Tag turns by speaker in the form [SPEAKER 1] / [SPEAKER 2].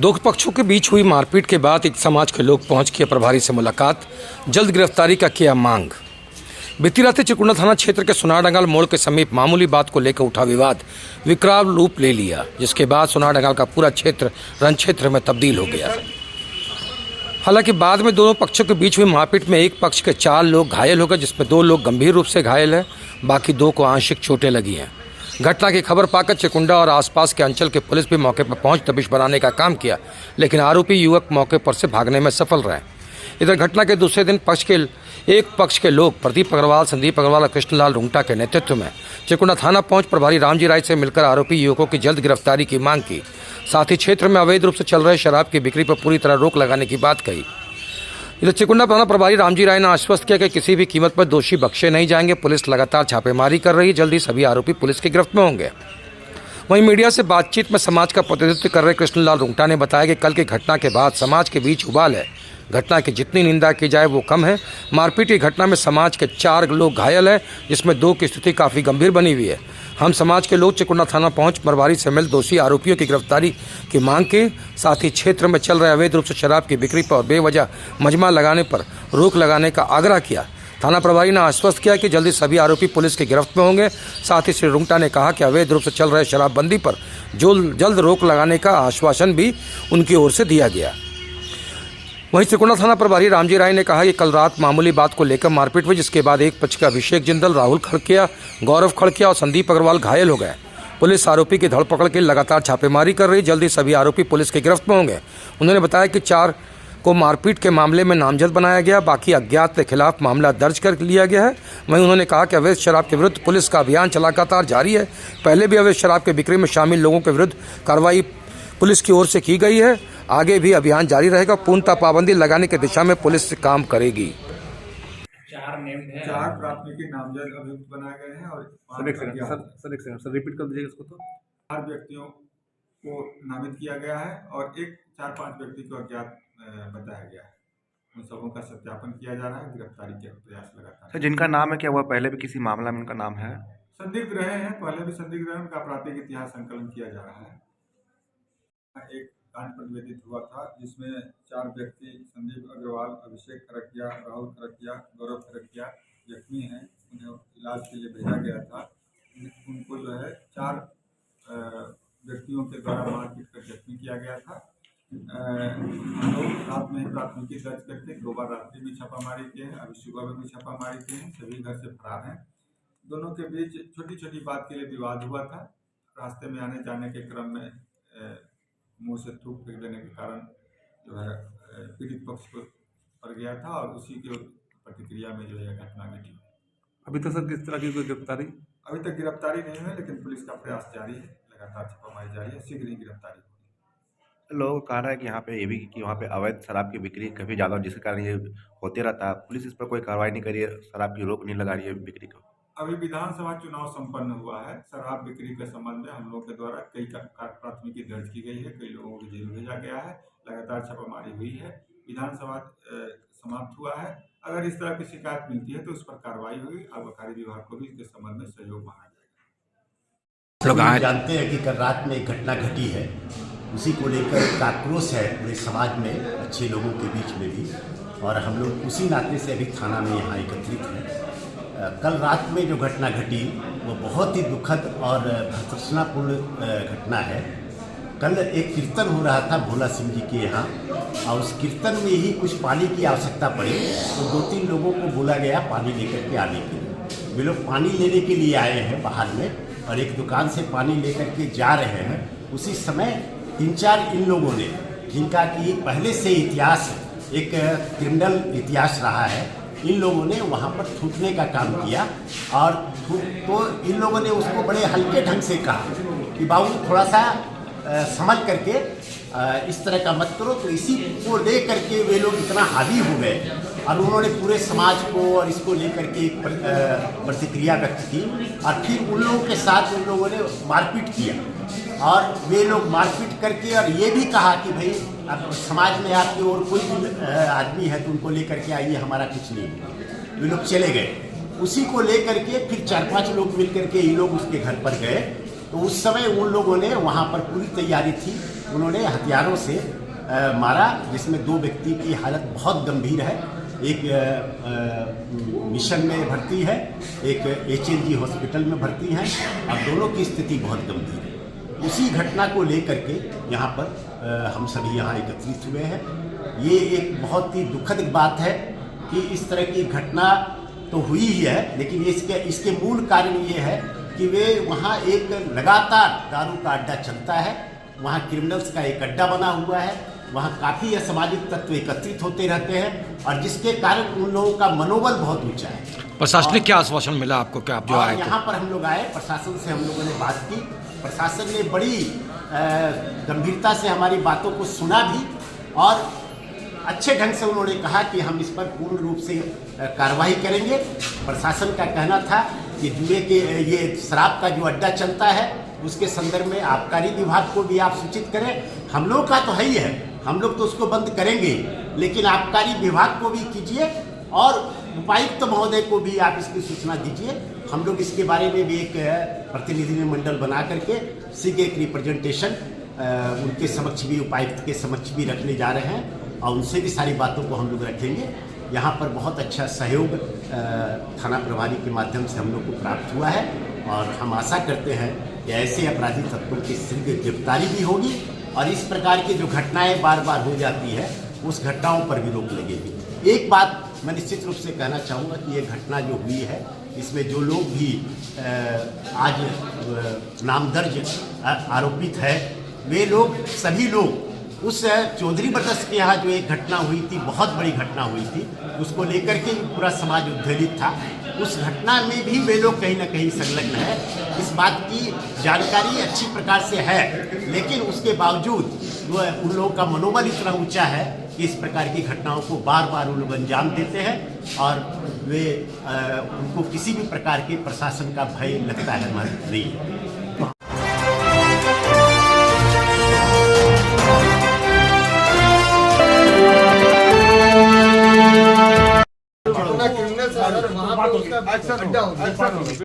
[SPEAKER 1] दो पक्षों के बीच हुई मारपीट के बाद एक समाज के लोग पहुंच किए प्रभारी से मुलाकात, जल्द गिरफ्तारी का किया मांग। बीती रात चिकुंडा थाना क्षेत्र के सुनारडंगाल मोड़ के समीप मामूली बात को लेकर उठा विवाद विकराल रूप ले लिया, जिसके बाद सुनारडंगाल का पूरा क्षेत्र रण क्षेत्र में तब्दील हो गया। हालांकि बाद में दोनों पक्षों के बीच हुई मारपीट में एक पक्ष के 4 लोग घायल हो गए, जिसमें 2 लोग गंभीर रूप से घायल हैं, बाकी 2 को आंशिक चोटें लगी हैं। घटना की खबर पाकर चिकुंडा और आसपास के अंचल के पुलिस भी मौके पर पहुंच दबिश बनाने का काम किया, लेकिन आरोपी युवक मौके पर से भागने में सफल रहे। इधर घटना के दूसरे दिन एक पक्ष के लोग प्रदीप अग्रवाल, संदीप अग्रवाल और कृष्णलाल रुंगटा के नेतृत्व में चिकुंडा थाना पहुंच प्रभारी रामजी राय से मिलकर आरोपी युवकों की जल्द गिरफ्तारी की मांग की। साथ ही क्षेत्र में अवैध रूप से चल रहे शराब की बिक्री पर पूरी तरह रोक लगाने की बात कही। इधर चिकुंडा थाना प्रभारी रामजी राय ने आश्वस्त किया कि किसी भी कीमत पर दोषी बख्शे नहीं जाएंगे। पुलिस लगातार छापेमारी कर रही है, जल्द ही सभी आरोपी पुलिस की गिरफ्त में होंगे। वहीं मीडिया से बातचीत में समाज का प्रतिनिधित्व कर रहे कृष्णलाल रुंगटा ने बताया कि कल की घटना के बाद समाज के बीच उबाल है। घटना की जितनी निंदा की जाए वो कम है। मारपीट की घटना में समाज के 4 लोग घायल हैं, जिसमें 2 की स्थिति काफ़ी गंभीर बनी हुई है। हम समाज के लोग चिकुंडा थाना पहुंच प्रभारी से मिल दोषी आरोपियों की गिरफ्तारी की मांग की, साथ ही क्षेत्र में चल रहे अवैध रूप से शराब की बिक्री पर और बेवजह मजमा लगाने पर रोक लगाने का आग्रह किया। थाना प्रभारी ने आश्वस्त किया कि जल्दी सभी आरोपी पुलिस की गिरफ्त में होंगे। साथ ही श्री रुंगटा ने कहा कि अवैध रूप से चल रहे शराबबंदी पर जल्द रोक लगाने का आश्वासन भी उनकी ओर से दिया गया। वहीं चिकुंडा थाना प्रभारी रामजी राय ने कहा कि कल रात मामूली बात को लेकर मारपीट हुई, जिसके बाद एक पक्ष के अभिषेक जिंदल, राहुल खड़किया, गौरव खड़किया और संदीप अग्रवाल घायल हो गए। पुलिस आरोपी की धरपकड़ के लगातार छापेमारी कर रही, जल्दी सभी आरोपी पुलिस की गिरफ्त में होंगे। उन्होंने बताया कि 4 को मारपीट के मामले में नामजद बनाया गया, बाकी अज्ञात के खिलाफ मामला दर्ज कर लिया गया है। वहीं उन्होंने कहा कि अवैध शराब के विरुद्ध पुलिस का अभियान लगातार जारी है। पहले भी अवैध शराब के बिक्री में शामिल लोगों के विरुद्ध कार्रवाई पुलिस की ओर से की गई है। आगे भी अभियान जारी रहेगा। पूर्णतः पाबंदी लगाने की दिशा में पुलिस काम करेगी।
[SPEAKER 2] 4 प्राथमिकी नामजद अभियुक्त बनाए गए हैं और
[SPEAKER 3] सर रिपीट कर दीजिएगा इसको। तो
[SPEAKER 2] 4 व्यक्तियों को नामित किया गया है और 4-5 व्यक्ति को अज्ञात बताया गया है। उन सबों का सत्यापन किया जा रहा है। गिरफ्तारी के प्रयास लगातार।
[SPEAKER 3] सर जिनका नाम है, क्या हुआ पहले भी किसी मामला में उनका नाम है?
[SPEAKER 2] संदिग्ध रहे हैं, पहले भी संदिग्ध रहे, उनका आपराधिक इतिहास संकलन किया जा रहा है। एक कांड प्रतिवेदित हुआ था जिसमें 4 व्यक्ति संदीप अग्रवाल, अभिषेक खड़किया, राहुल खड़किया, गौरव खड़किया जख्मी हैं। उन्हें इलाज के लिए भेजा गया था। उनको जो है 4 व्यक्तियों के द्वारा मारपीट कर जख्मी किया गया था। हम लोग रात में ही प्राथमिकी दर्ज करके 2 बार रात्रि में छापामारी किए हैं, अभी सुबह में भी छापामारी किए हैं। सभी घर से फरार हैं। दोनों के बीच छोटी छोटी बात के लिए विवाद हुआ था। रास्ते में आने जाने के क्रम में मुंह से थूक फेंक देने के कारण जो है पीड़ित पक्ष को पड़ गया था और उसी के प्रतिक्रिया में जो है घटना घटी।
[SPEAKER 3] अभी तक सर किस तरह की कोई गिरफ्तारी?
[SPEAKER 2] अभी तक गिरफ्तारी नहीं है, लेकिन पुलिस का प्रयास जारी है, लगातार छापामारी जारी है, शीघ्र ही गिरफ्तारी होगी।
[SPEAKER 3] लोगों का कहना है कि यहाँ पे ये भी कि वहाँ पे अवैध शराब की बिक्री काफ़ी ज़्यादा, जिसके कारण ये होते रहता है। पुलिस इस पर कोई कार्रवाई नहीं करी है, शराब की रोक नहीं लगा रही है बिक्री को।
[SPEAKER 2] अभी विधानसभा चुनाव संपन्न हुआ है। शराब बिक्री के संबंध में हम लोग के द्वारा कई प्राथमिकी दर्ज की गई है, कई लोगों को जेल भेजा गया है, लगातार छापामारी हुई है। विधानसभा समाप्त हुआ है। अगर इस तरह की शिकायत मिलती है तो उस पर कार्रवाई होगी। आबकारी विभाग को भी इसके संबंध में सहयोग मांगा जाएगा।
[SPEAKER 4] लोग जानते हैं कि कल रात में एक घटना घटी है, उसी को लेकर एक आक्रोश है पूरे समाज में, अच्छे लोगों के बीच में भी, और हम लोग उसी नाते से अभी थाना में यहाँ एकत्रित हैं। कल रात में जो घटना घटी वो बहुत ही दुखद और भर्त्सनापूर्ण घटना है। कल एक कीर्तन हो रहा था भोला सिंह जी के यहाँ, और उस कीर्तन में ही कुछ पानी की आवश्यकता पड़ी तो 2-3 लोगों को बोला गया पानी लेकर के आने के लिए। वे लोग पानी लेने के लिए आए हैं बाहर में और एक दुकान से पानी लेकर के जा रहे हैं। उसी समय 3-4 इन लोगों ने, जिनका कि पहले से इतिहास, एक क्रिमिनल इतिहास रहा है, इन लोगों ने वहाँ पर थूकने का काम किया। और तो इन लोगों ने उसको बड़े हल्के ढंग से कहा कि बाबू थोड़ा सा समझ करके इस तरह का मत करो। तो इसी को ले करके वे लोग इतना हावी हो गए और उन्होंने पूरे समाज को और इसको लेकर के प्रतिक्रिया व्यक्त की। और फिर उन लोगों के साथ उन लोगों ने मारपीट किया और वे लोग मारपीट करके और ये भी कहा कि भाई अब समाज में आपके और कोई भी आदमी है तो उनको लेकर के आइए, हमारा कुछ नहीं। वे लोग चले गए। उसी को लेकर के फिर 4-5 लोग मिल करके ये लोग उसके घर पर गए। तो उस समय उन लोगों ने, वहाँ पर पूरी तैयारी थी, उन्होंने हथियारों से मारा, जिसमें 2 व्यक्ति की हालत बहुत गंभीर है। एक मिशन में भर्ती है, एक HLG हॉस्पिटल में भर्ती हैं, और दोनों की स्थिति बहुत गंभीर है। उसी घटना को लेकर के यहाँ पर हम सभी यहाँ एकत्रित हुए हैं। ये एक बहुत ही दुखद बात है कि इस तरह की घटना तो हुई ही है, लेकिन इसके मूल कारण ये है कि वे वहाँ एक लगातार दारू का अड्डा चलता है, वहाँ क्रिमिनल्स का एक अड्डा बना हुआ है, वहाँ काफ़ी असामाजिक तत्व एकत्रित होते रहते हैं, और जिसके कारण उन लोगों का मनोबल बहुत ऊंचा है।
[SPEAKER 1] प्रशासनिक क्या आश्वासन मिला आपको, क्या आप जो आए थे?
[SPEAKER 4] यहाँ पर हम लोग आए, प्रशासन से हम लोगों ने बात की, प्रशासन ने बड़ी गंभीरता से हमारी बातों को सुना भी, और अच्छे ढंग से उन्होंने कहा कि हम इस पर पूर्ण रूप से कार्रवाई करेंगे। प्रशासन का कहना था कि जुए के ये शराब का जो अड्डा चलता है उसके संदर्भ में आबकारी विभाग को भी आप सूचित करें। हम लोग का तो है ही है, हम लोग तो उसको बंद करेंगे, लेकिन आबकारी विभाग को भी कीजिए और उपायुक्त महोदय को भी आप इसकी सूचना दीजिए। हम लोग इसके बारे में भी एक प्रतिनिधि मंडल बना करके शीघ्र एक रिप्रेजेंटेशन उनके समक्ष भी, उपायुक्त के समक्ष भी रखने जा रहे हैं, और उनसे भी सारी बातों को हम लोग रखेंगे। यहाँ पर बहुत अच्छा सहयोग थाना प्रभारी के माध्यम से हम लोग को प्राप्त हुआ है, और हम आशा करते हैं कि ऐसे अपराधी तत्वों की शीघ्र गिरफ्तारी भी होगी, और इस प्रकार की जो घटनाएं बार बार हो जाती है उस घटनाओं पर भी रोक लगेगी। एक बात मैं निश्चित रूप से कहना चाहूँगा कि ये घटना जो हुई है, इसमें जो लोग भी आज नामदर्ज आरोपित है, वे लोग सभी लोग उस चौधरी ब्रदर्स के यहाँ जो एक घटना हुई थी, बहुत बड़ी घटना हुई थी, उसको लेकर के पूरा समाज उद्वेलित था। उस घटना में भी वे लोग कहीं ना कहीं संलग्न है, इस बात की जानकारी अच्छी प्रकार से है, लेकिन उसके बावजूद उन लोगों का मनोबल इतना ऊंचा है कि इस प्रकार की घटनाओं को बार बार वो लोग अंजाम देते हैं, और वे उनको किसी भी प्रकार के प्रशासन का भय लगता है नहीं।
[SPEAKER 5] क्रिमिनल वहाँ पे उसका अड्डा हो गया।